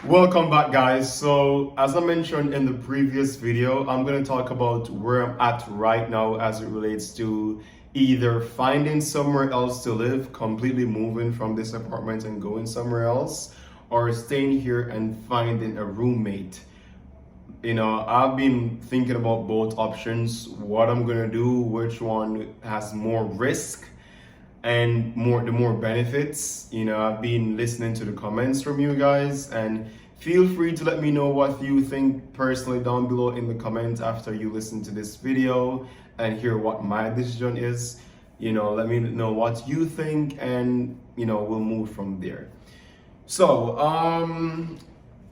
Welcome back, guys. So as I mentioned in the previous video, I'm going to talk about where I'm at right now as it relates to either finding somewhere else to live, completely moving from this apartment and going somewhere else, or staying here and finding a roommate. I've been thinking about both options, what I'm going to do, which one has more risk and the more benefits. I've been listening to the comments from you guys, and feel free to let me know what you think personally down below in the comments after you listen to this video and hear what my decision is. Let me know what you think, and we'll move from there. So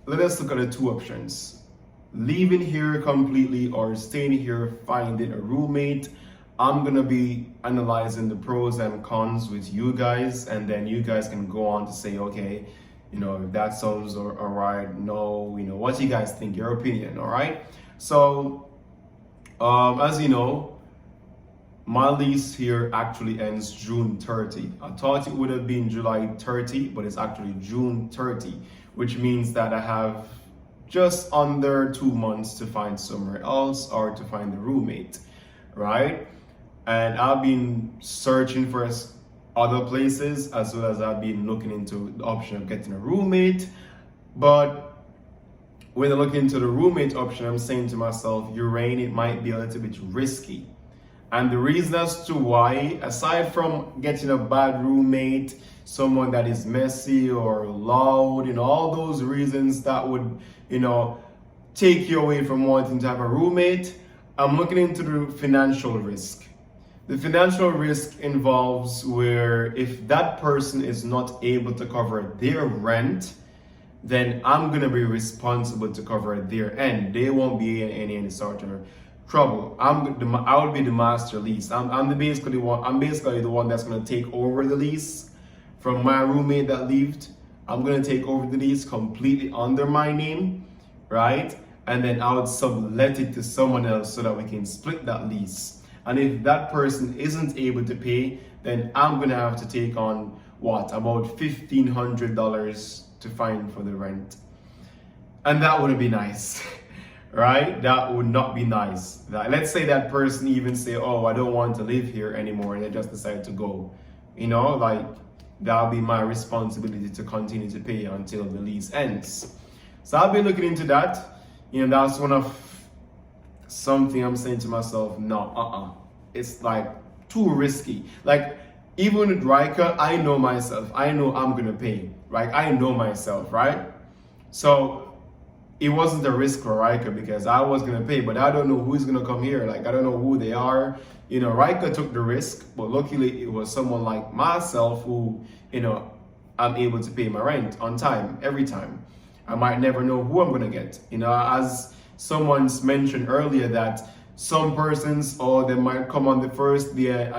let us look at the two options: leaving here completely or staying here finding a roommate. I'm gonna be analyzing the pros and cons with you guys, and then you guys can go on to say, okay, if that sounds all right, no, what you guys think, your opinion. All right. So as you know, my lease here actually ends June 30. I thought it would have been July 30, but it's actually June 30, which means that I have just under 2 months to find somewhere else or to find a roommate, right? And I've been searching for other places, as well as I've been looking into the option of getting a roommate. But when I look into the roommate option, I'm saying to myself, Urain, it might be a little bit risky. And the reason as to why, aside from getting a bad roommate, someone that is messy or loud, all those reasons that would, take you away from wanting to have a roommate, I'm looking into the financial risk. The financial risk involves where if that person is not able to cover their rent, then I'm going to be responsible to cover their end. They won't be in any sort of trouble. I will be the master lease. I'm basically the one that's going to take over the lease from my roommate that left. I'm going to take over the lease completely under my name, right? And then I would sublet it to someone else so that we can split that lease. And if that person isn't able to pay, then I'm gonna have to take on about $1,500 to find for the rent. And that wouldn't be nice, right? That would not be nice. Let's say that person even say, oh, I don't want to live here anymore, and they just decide to go. That'll be my responsibility to continue to pay until the lease ends. So I'll be looking into that. That's one of something I'm saying to myself, no, it's too risky. Even with Riker, I know myself. I know I'm gonna pay, right? I know myself, right? So it wasn't a risk for Riker because I was gonna pay, but I don't know who's gonna come here. I don't know who they are. Riker took the risk, but luckily it was someone like myself who, I'm able to pay my rent on time, every time. I might never know who I'm gonna get. As someone's mentioned earlier, that some persons, they might come on the first day and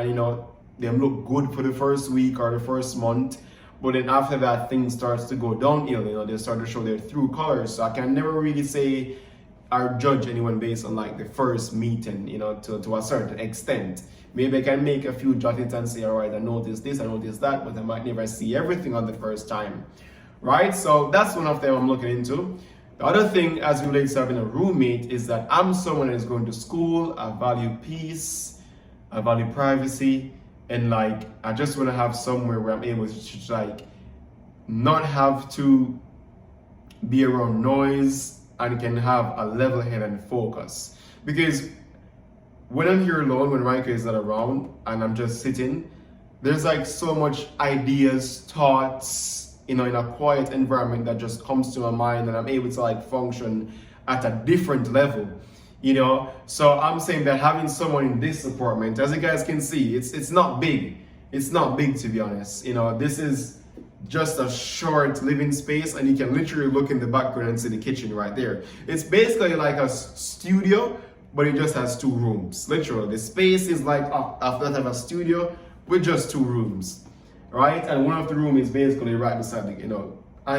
they look good for the first week or the first month, but then after that things starts to go downhill. They start to show their true colors. So I can never really say or judge anyone based on the first meeting, to a certain extent. Maybe I can make a few judgments and say, all right, I noticed this, I noticed that, but I might never see everything on the first time, right? So that's one of them I'm looking into. The other thing as it relates to having a roommate is that I'm someone that is going to school. I value peace, I value privacy, and I just want to have somewhere where I'm able to not have to be around noise and can have a level head and focus. Because when I'm here alone, when Riker is not around and I'm just sitting, there's so much ideas, thoughts, in a quiet environment that just comes to my mind, and I'm able to function at a different level, So I'm saying that having someone in this apartment, as you guys can see, it's not big. It's not big, to be honest. This is just a short living space, and you can literally look in the background and see the kitchen right there. It's basically like a studio, but it just has 2 rooms. Literally, the space is after that of a studio with just 2 rooms. Right, and one of the rooms is basically right beside hand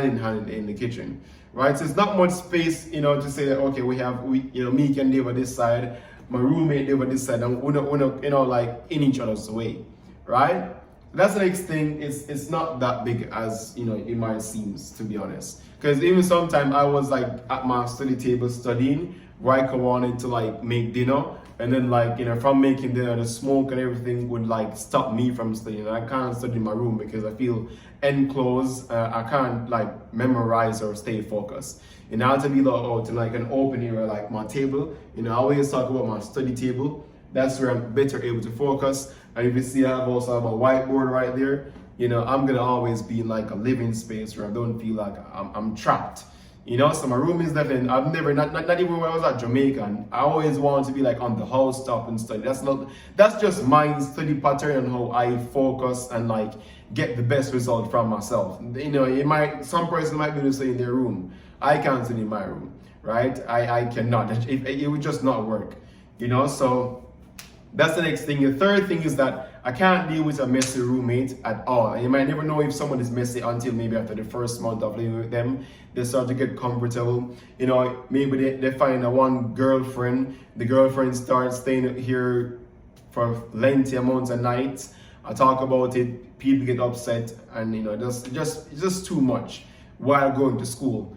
in hand in the kitchen, right? So it's not much space, to say that okay, me can live on this side, my roommate live on this side, and we're in each other's way, right? That's the next thing. It's not that big as it might seem, to be honest. Because even sometimes I was like at my study table studying, Riker wanted to like make dinner, and then like, you know, from making dinner, the smoke and everything would like stop me from studying. I can't study in my room because I feel enclosed. I can't like memorize or stay focused. You know, I have to be out in like an open area like my table. You know, I always talk about my study table. That's where I'm better able to focus. And if you see, I also have a whiteboard right there. You know, I'm gonna always be in like a living space where I don't feel like I'm trapped. You know, so my room is definitely, I've never, not even when I was at Jamaica, I always wanted to be like on the house top and study. That's just my study pattern and how I focus and like get the best result from myself. You know, some person might be able to stay in their room. I can't stay in my room, right? I cannot, it would just not work, you know, so that's the next thing. The third thing is that I can't deal with a messy roommate at all. And you might never know if someone is messy until maybe after the first month of living with them, they start to get comfortable. You know, maybe they find a one girlfriend. The girlfriend starts staying here for lengthy amounts of nights. I talk about it, people get upset, and you know, it's just too much while going to school.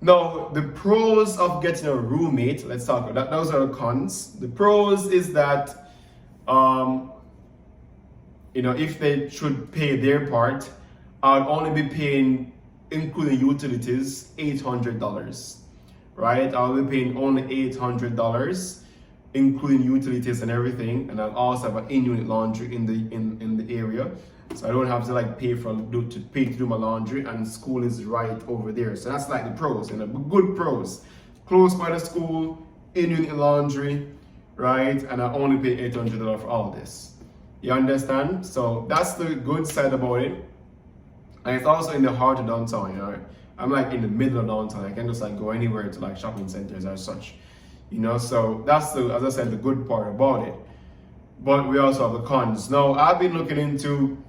Now, the pros of getting a roommate, let's talk about that. Those are the cons. The pros is that you know, if they should pay their part, I'd only be paying, including utilities, $800, right? I'll be paying only $800, including utilities and everything, and I'll also have an in-unit laundry in the area, so I don't have to like pay to do my laundry, and school is right over there. So that's like the pros, you know, good pros. Close by the school, in-unit laundry, right? And I only pay $800 for all this. You understand? So that's the good side about it. And it's also in the heart of downtown, you know. I'm like in the middle of downtown. I can just like go anywhere to like shopping centers or such, you know. So that's as I said, the good part about it. But we also have the cons. Now, I've been looking into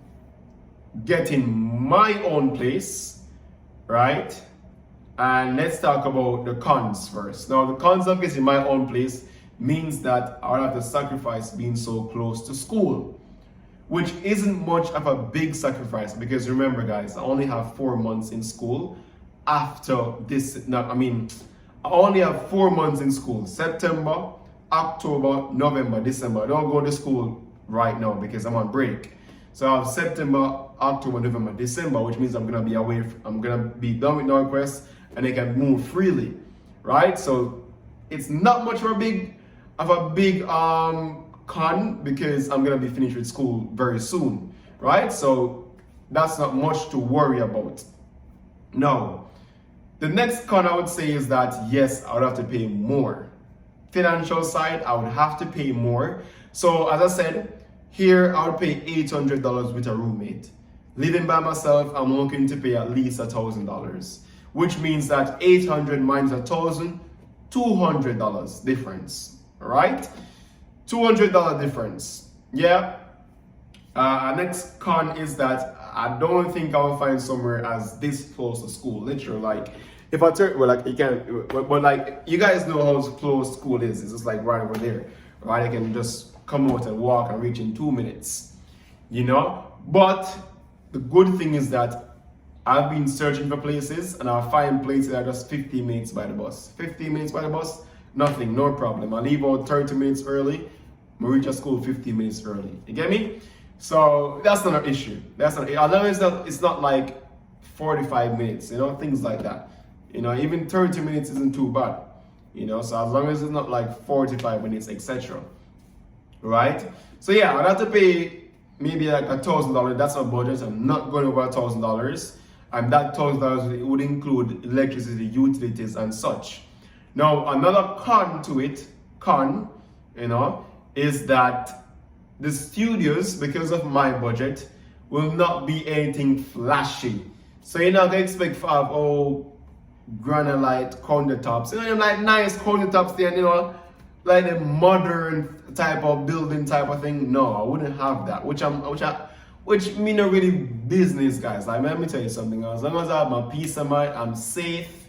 getting my own place, right? And let's talk about the cons first. Now, the cons of getting my own place means that I'll have to sacrifice being so close to school, which isn't much of a big sacrifice, because remember guys, I only have 4 months in school after this. I only have 4 months in school: September, October, November, December. I don't go to school right now because I'm on break. So I have September, October, November, December, which means I'm gonna be away. I'm gonna be done with Northwest, and I can move freely, right? So it's not much of a big con, because I'm gonna be finished with school very soon, right? So that's not much to worry about. Now, the next con I would say is that yes, I would have to pay more. Financial side, I would have to pay more. So as I said, here I would pay $800 with a roommate. Living by myself, I'm looking to pay at least $1,000, which means that 800 minus 1,000, $200 difference, all right? $200 difference, yeah. Next con is that I don't think I'll find somewhere as this close to school. Literally, like if I turn, well, like you can't, but like you guys know how close school is. It's just like right over there, right? I can just come out and walk and reach in 2 minutes, you know. But the good thing is that I've been searching for places, and I'll find places that are just 15 minutes by the bus. 15 minutes by the bus, nothing, no problem. I leave out 30 minutes early, I reach at school 15 minutes early. You get me? So that's not an issue. That's not, as long as it's not like 45 minutes, you know, things like that. You know, even 30 minutes isn't too bad. You know, so as long as it's not like 45 minutes, etc. Right? So yeah, I'd have to pay maybe like $1,000. That's my budget. I'm not going over $1,000. And that $1,000 would include electricity, utilities, and such. Now, another con to it, you know, is that the studios, because of my budget, will not be anything flashy. So you're not gonna expect to have granite countertops. You know, like nice countertops there, you know, like a modern type of building type of thing. No, I wouldn't have that. Which mean not really business, guys. Like, let me tell you something. As long as I have my peace of mind, I'm safe,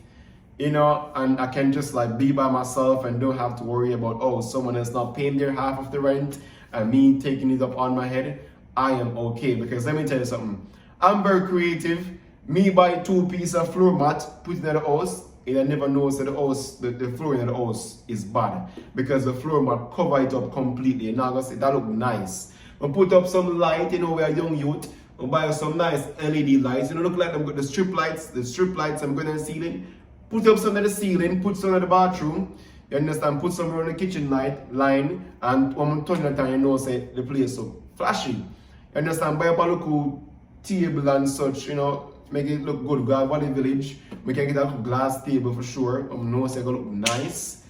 you know, and I can just like be by myself and don't have to worry about someone else not paying their half of the rent and me taking it up on my head. I am okay, because let me tell you something. I'm very creative. Me buy 2 pieces of floor mat, put it in the house, and I never know that the house, the flooring in the house is bad because the floor mat cover it up completely. And now I say that look nice. I put up some light, you know, we're a young youth. I buy some nice LED lights. You know, look like them got the strip lights I'm going to the ceiling. Put up some at the ceiling, put some at the bathroom. You understand? Put some on the kitchen line, and when I turn the time, you know, say the place so flashy. You understand? Buy up a local table and such, you know, make it look good. Go to Valley Village, we can get a glass table for sure. Know it's gonna look nice.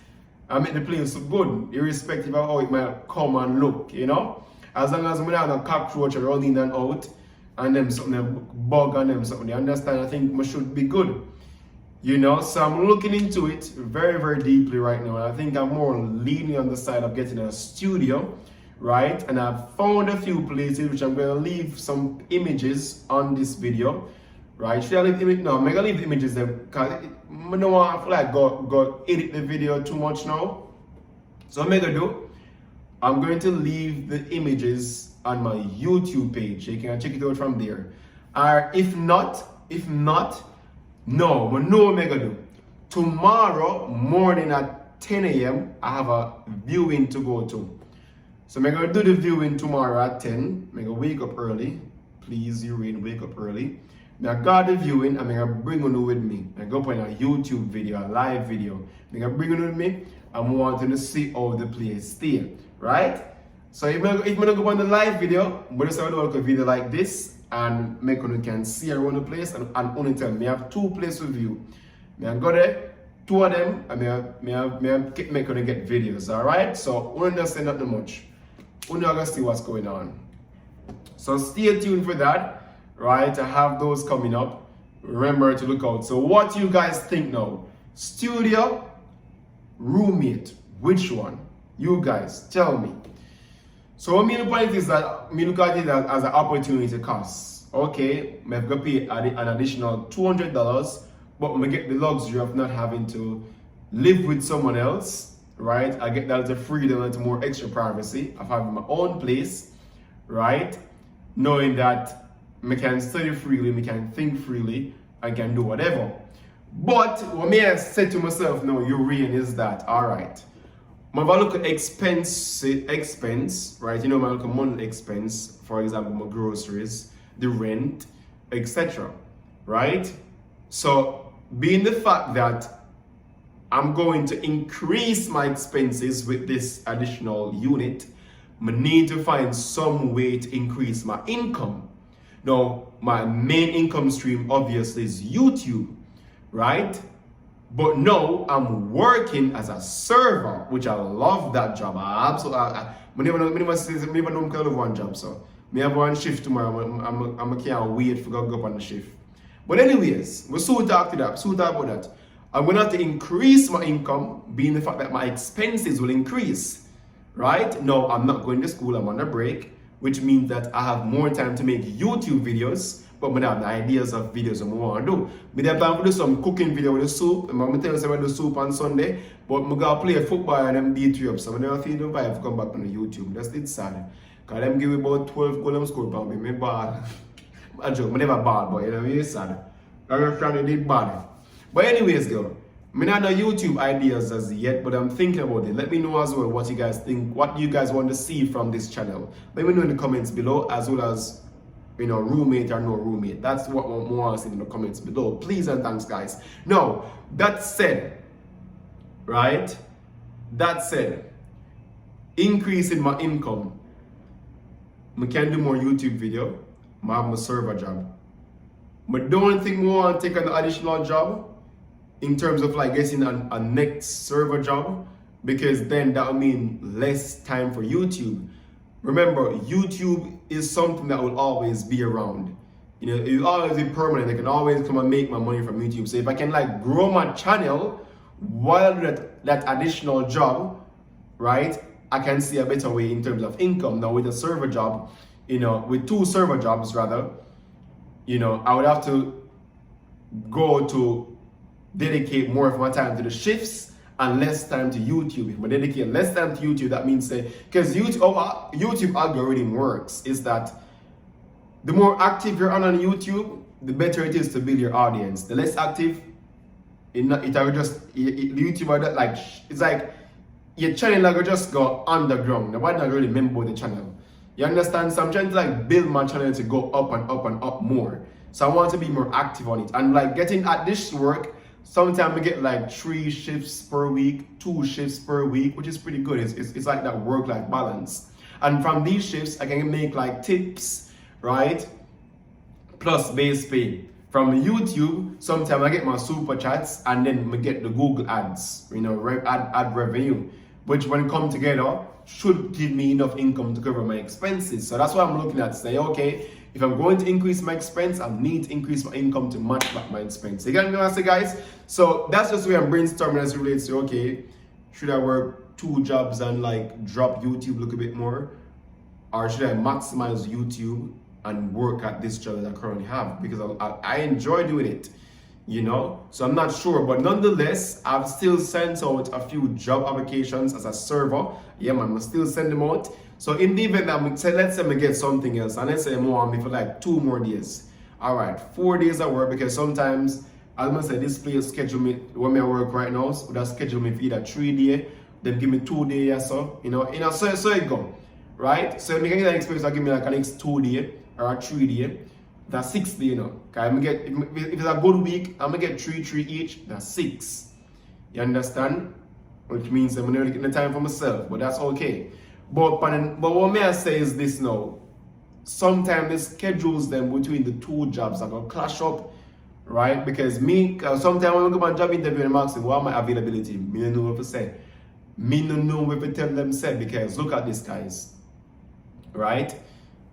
I make the place look good, irrespective of how it might come and look, you know. As long as we don't have a cockroach around in and out, and them something a bug and them something, you understand? I think we should be good. You know, so I'm looking into it very, very deeply right now. I think I'm more leaning on the side of getting a studio, right? And I've found a few places which I'm going to leave some images on this video, right? Should I leave image? No, I'm going to leave the images there because I don't want to like go edit the video too much now. So what I'm going to do, I'm going to leave the images on my YouTube page. You can check it out from there. Or if not, no, but no what I'm gonna do. Tomorrow morning at 10 a.m. I have a viewing to go to. So I'm gonna do the viewing tomorrow at 10. I'm gonna wake up early. Please, you rain, wake up early. I got the viewing, I'm gonna bring you with me. I'm gonna put in a YouTube video, a live video. I'm gonna bring you with me. I'm wanting to see how the place stay, right? So if I'm gonna go on the live video, but just have a look at a video like this and make you can see around the place and only tell me I have 2 places to view. I go there, 2 of them, and make you get videos, alright? So only not say nothing much. Only gonna see what's going on. So stay tuned for that, right? I have those coming up. Remember to look out. So what you guys think now? Studio, roommate, which one? You guys, tell me. So what I point is that me look at it as an opportunity cost. Okay, I'm going to pay an additional $200, but I get the luxury of not having to live with someone else, right? I get that as a freedom and more extra privacy of having my own place, right? Knowing that I can study freely, I can think freely, I can do whatever. But what I say to myself now, Urian, is that, all right, my look at expense, right? You know, my look at monthly expense, for example, my groceries, the rent, etc. Right? So, being the fact that I'm going to increase my expenses with this additional unit, I need to find some way to increase my income. Now, my main income stream obviously is YouTube, right? But now I'm working as a server, which I love that job. I absolutely, I never know I'm kind of one job, so me have one shift tomorrow. I'm can't wait for go up on the shift. But anyways, we'll soon talk to that. Soon talk about that. I'm gonna have to increase my income, being the fact that my expenses will increase. Right? No, I'm not going to school. I'm on a break, which means that I have more time to make YouTube videos. But I have the ideas of videos I want to do. I plan to do some cooking video with the soup. I'm going to tell you about the soup on Sunday. But I'm going to play football and them D3 up. So I never feel the vibe to come back on the YouTube. That's it sad. Because them give me about 12 goals score for me. I ball. I joke, I never ball, but you know, it's sad. I'm trying to do bad. But anyways, girl, I not know YouTube ideas as yet, but I'm thinking about it. Let me know as well what you guys think, what you guys want to see from this channel. Let me know in the comments below, as well as, you know, roommate or no roommate. That's what I want to see in the comments below. Please and thanks, guys. Now, that said, right? That said, increasing my income, I can do more YouTube video. I have my server job. But don't think I want to take an additional job in terms of like getting a next server job, because then that will mean less time for YouTube. Remember, YouTube is something that will always be around. You know, it will always be permanent. I can always come and make my money from YouTube. So if I can like grow my channel while that additional job, right, I can see a better way in terms of income. Now with a server job, you know, with 2 server jobs rather, you know, I would have to go to dedicate more of my time to the shifts and less time to YouTube. If I dedicate less time to YouTube, that means because YouTube algorithm works is that the more active you're on YouTube, the better it is to build your audience. The less active, it will just YouTube are like it's like your channel will just go underground. Nobody not really remember the channel. You understand? So I'm trying to like build my channel to go up and up and up more. So I want to be more active on it. And like getting at this work, sometimes we get like 3 shifts per week, 2 shifts per week, which is pretty good. It's like that work-life balance. And from these shifts, I can make like tips, right? Plus base pay. From YouTube, sometimes I get my super chats and then we get the Google ads, you know, ad revenue, which when come together should give me enough income to cover my expenses. So that's why I'm looking at say, okay, if I'm going to increase my expense, I need to increase my income to match back my expense. You get what I'm saying, guys? So that's just the way I'm brainstorming as it relates to, okay, should I work 2 jobs and like drop YouTube a little bit more? Or should I maximize YouTube and work at this job that I currently have? Because I enjoy doing it, you know? So I'm not sure, but nonetheless, I've still sent out a few job applications as a server. Yeah, man, I'm still send them out. So in the event that let's say I get something else, and let's say I want me for like 2 more days. All right, 4 days at work, because sometimes I'm gonna say this place schedule me when I work right now, so that schedule me for either 3 days, then give me 2 days or so, you know, so it go, right? So if I get that experience, I'll give me like an next 2 days or a 3 days. That's 6 days, you know. If it's a good week, I'm gonna get 3 each. That's 6. You understand? Which means I'm gonna get the time for myself, but that's okay. But what may I say is this now. Sometimes the schedules them between the 2 jobs are gonna clash up, right? Because sometimes when I go on job interview and ask them, what my availability? Me don't know what to say. Me don't know what to tell them say, because look at this, guys. Right?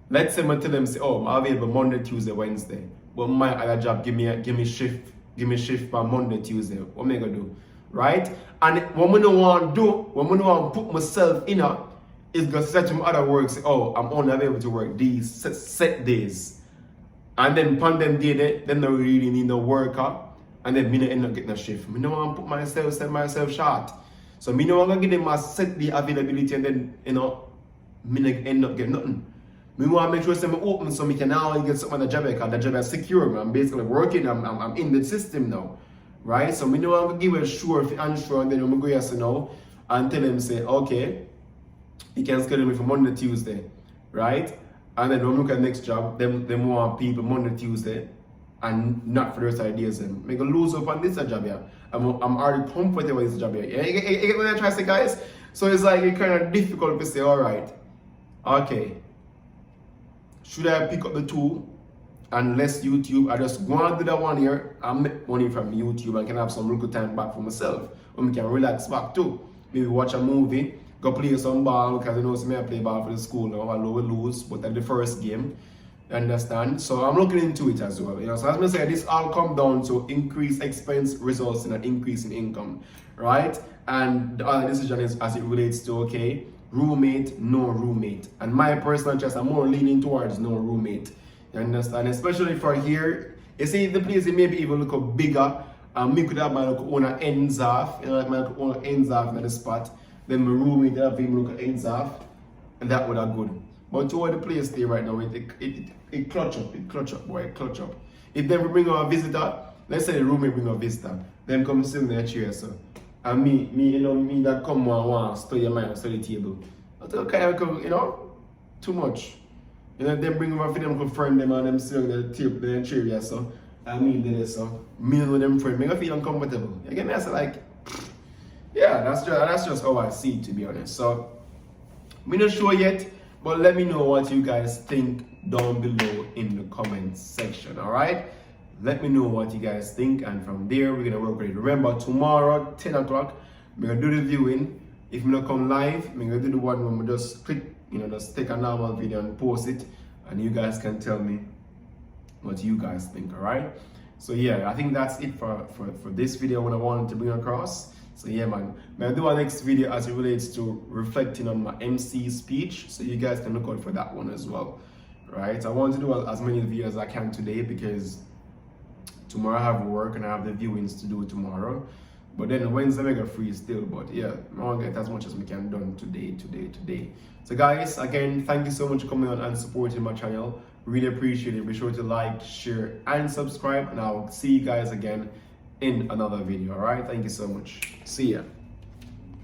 Let's say I tell them say, oh, I'm available Monday, Tuesday, Wednesday. But my other job give me shift by Monday, Tuesday. What am I gonna do? Right? And what I don't want to do, what I don't want to put myself in is gonna say to my other work, say, oh, I'm only available to work these set days. And then upon them day, then they really need no worker, and then me not end up getting a shift. Me don't want to put set myself short. So me don't want to give them a set the availability, and then me not end up getting nothing. Me want to make sure I'm open so me can now get something on the job, because the job is secure. I'm basically working, I'm in the system now. Right? So me don't want to give a sure if unsure, and then I'm going to go yes or no and tell them say, okay, you can schedule me for Monday, Tuesday, right? And then when we look at the next job, them want people Monday, Tuesday, and not for the rest of the days. I'm going to lose up on this job here. I'm already comfortable with this job here. You get what I'm trying to say, guys? So it's like it's kind of difficult to say, all right, okay, should I pick up the 2 and less YouTube? I just go and do that 1 year and make money from YouTube and can have some little time back for myself, and we can relax back too. Maybe watch a movie, go play some ball, because you know me I play ball for the school now. I will lose, but at the first game, you understand? So I'm looking into it as well. You know, so as I say, this all come down to increased expense results in an increase in income, right? And the other decision is as it relates to, okay, roommate, no roommate. And my personal choice, I'm more leaning towards no roommate. You understand? Especially for here, you see the place it maybe even look bigger. Me could have my own ends off, you know, like my own ends off in the spot. Then my roommate have him look at ends off, and that would have good. But to the place there right now, it clutch up, boy, it clutch up. If they bring a visitor, let's say the roommate bring a visitor, then come sit in their chair, so. And me that come want to study my study table. I think kind of, you know, too much. You know, they bring over for them to friend them and them sit on the table, the chair, so. And me there, so. Me with them friend, me I feel uncomfortable. You get me? I say like, yeah, that's just how I see it, to be honest. So, me not sure yet, but let me know what you guys think down below in the comments section, alright? Let me know what you guys think, and from there we're gonna work with it. Remember, tomorrow 10 o'clock we're gonna do the viewing. If we don't come live, we're gonna do the one when we just click, you know, just take a normal video and post it, and you guys can tell me what you guys think. Alright, so yeah, I think that's it for this video, what I wanted to bring across. So yeah, man, I'm gonna do our next video as it relates to reflecting on my MC speech, so you guys can look out for that one as well. Right, I want to do as many videos as I can today, because tomorrow I have work and I have the viewings to do tomorrow. But then Wednesday I get free still. But yeah, I want to get as much as we can done today. So guys, again, thank you so much for coming on and supporting my channel. Really appreciate it. Be sure to like, share, and subscribe, and I'll see you guys again in another video. All right, thank you so much. See ya.